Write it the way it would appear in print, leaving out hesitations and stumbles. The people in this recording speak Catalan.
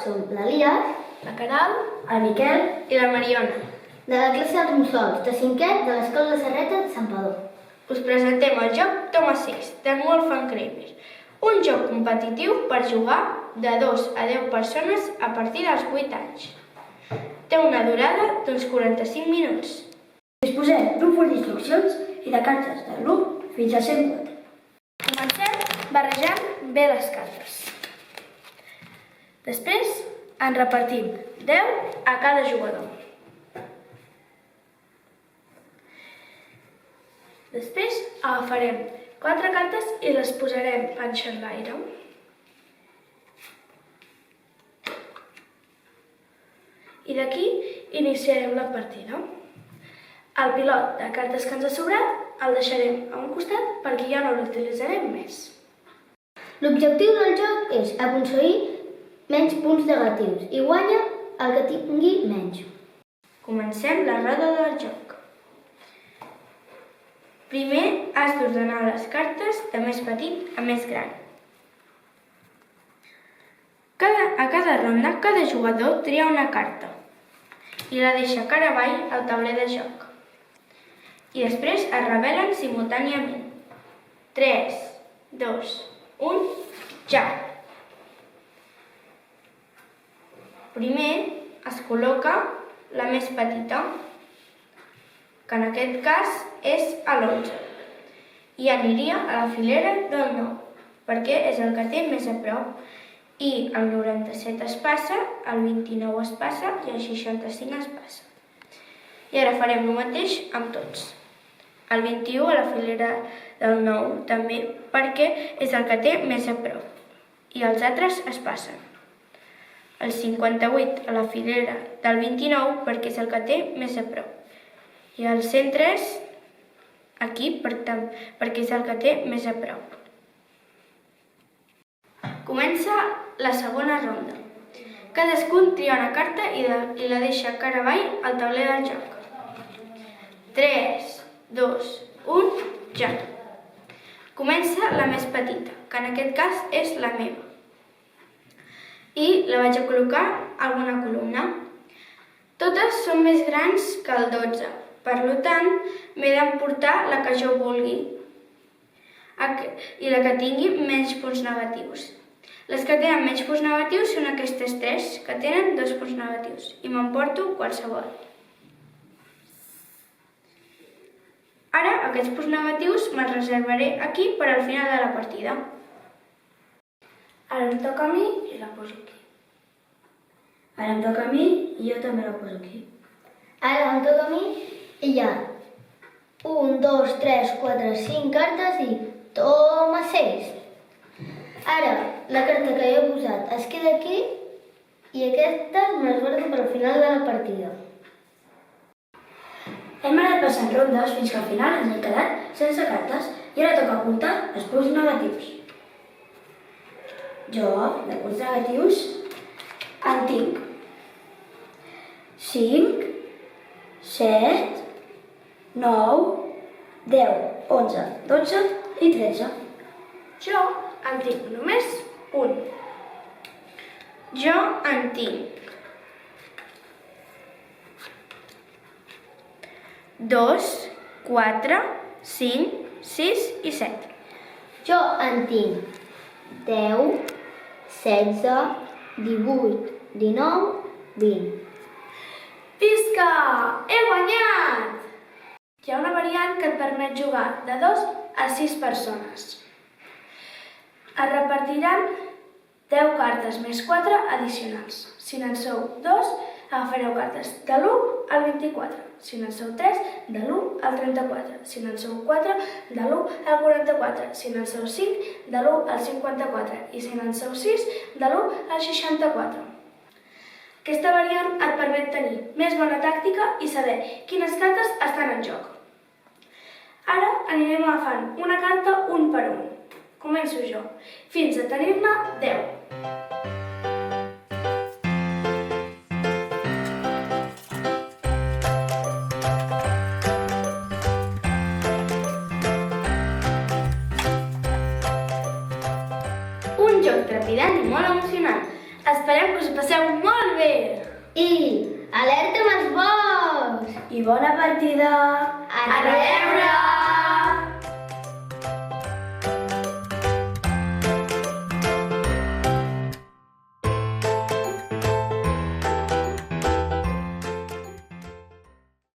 som l'Elias, la Queralt, el Miquel i la Mariona. de la classe dels Mussols, de 5è de l'Escola de Serreta de Santpedor. Us presentem el joc Toma 6, d'en Wolfgang Kramer. Un joc competitiu per jugar de 2 a 10 persones a partir dels 8 anys. Té una durada d'uns 45 minuts. Disposem d'un full d'instruccions i de cartes de l'1 fins a 104. Comencem barrejant bé les cartes. Després en repartim 10 a cada jugador. Després agafarem 4 cartes i les posarem en xerraire. I d'aquí iniciarem la partida. El pilot de cartes que ens ha sobrat el deixarem a un costat perquè ja no l'utilitzarem més. L'objectiu del joc és aconseguir menys punts negatius i guanya el que tingui menys. Comencem la roda del joc. Primer has d'ordenar les cartes de més petit a més gran. A cada ronda, cada jugador tria una carta i la deixa cara avall al tauler de joc. I després es revelen simultàniament. 3, 2, 1, ja! Primer es col·loca la més petita, que en aquest cas és l'11, i aniria a la filera del 9, perquè és el que té més a prop, i el 97 es passa, el 29 es passa i el 65 es passa. I ara farem el mateix amb tots. El 21 a la filera del 9 també, perquè és el que té més a prop, i els altres es passen. El 58 a la filera del 29 perquè és el que té més a prop. I el 103 aquí perquè és el que té més a prop. Comença la segona ronda. Cadascun tria una carta i la deixa cara avall al tauler del joc. 3, 2, 1, ja! Comença la més petita, que en aquest cas és la meva. I la vaig a col·locar a alguna columna. Totes són més grans que el 12. Per tant, m'he d'emportar la que jo vulgui i la que tingui menys punts negatius. Les que tenen menys punts negatius són aquestes 3, que tenen 2 punts negatius, i m'emporto qualsevol. Ara, aquests punts negatius me'ls reservaré aquí per al final de la partida. Ara em toca a mi i la poso aquí. Ara em toca a mi i jo també la poso aquí. Ara em toca a mi i hi ha 1, 2, 3, 4, 5 cartes i toma 6. Ara, la carta que jo he posat es queda aquí i aquestes me les guardo per al final de la partida. Hem anat passant rondes fins que al final ens hem quedat sense cartes i ara toca comptar els punts negatius. Jo, de punts negatius, en tinc 5, 7, 9, 10, 11, 12 i 13. Jo en tinc només un. Jo en tinc 2, 4, 5, 6 i 7. Jo en tinc 10, 16, 18, 19, 20. Visca! He guanyat! Hi ha una variant que et permet jugar de 2 a 6 persones. Es repartiran 10 cartes més 4 addicionals. Si n'en sou 2, agafareu cartes de l'1 al 24. Si n'en sou 3, de l'1 al 34. Si n'en sou 4, de l'1 al 44. Si n'en sou 5, de l'1 al 54. I si n'en sou 6, de l'1 al 64. Aquesta variant et permet tenir més bona tàctica i saber quines cartes estan en joc. Ara anirem agafant una carta un per un. Començo jo, fins a tenir-ne 10. Un joc trepidant i molt emocionant. Esperem que us ho passeu molt bé! I alerta amb els vols! I bona partida! A reveure!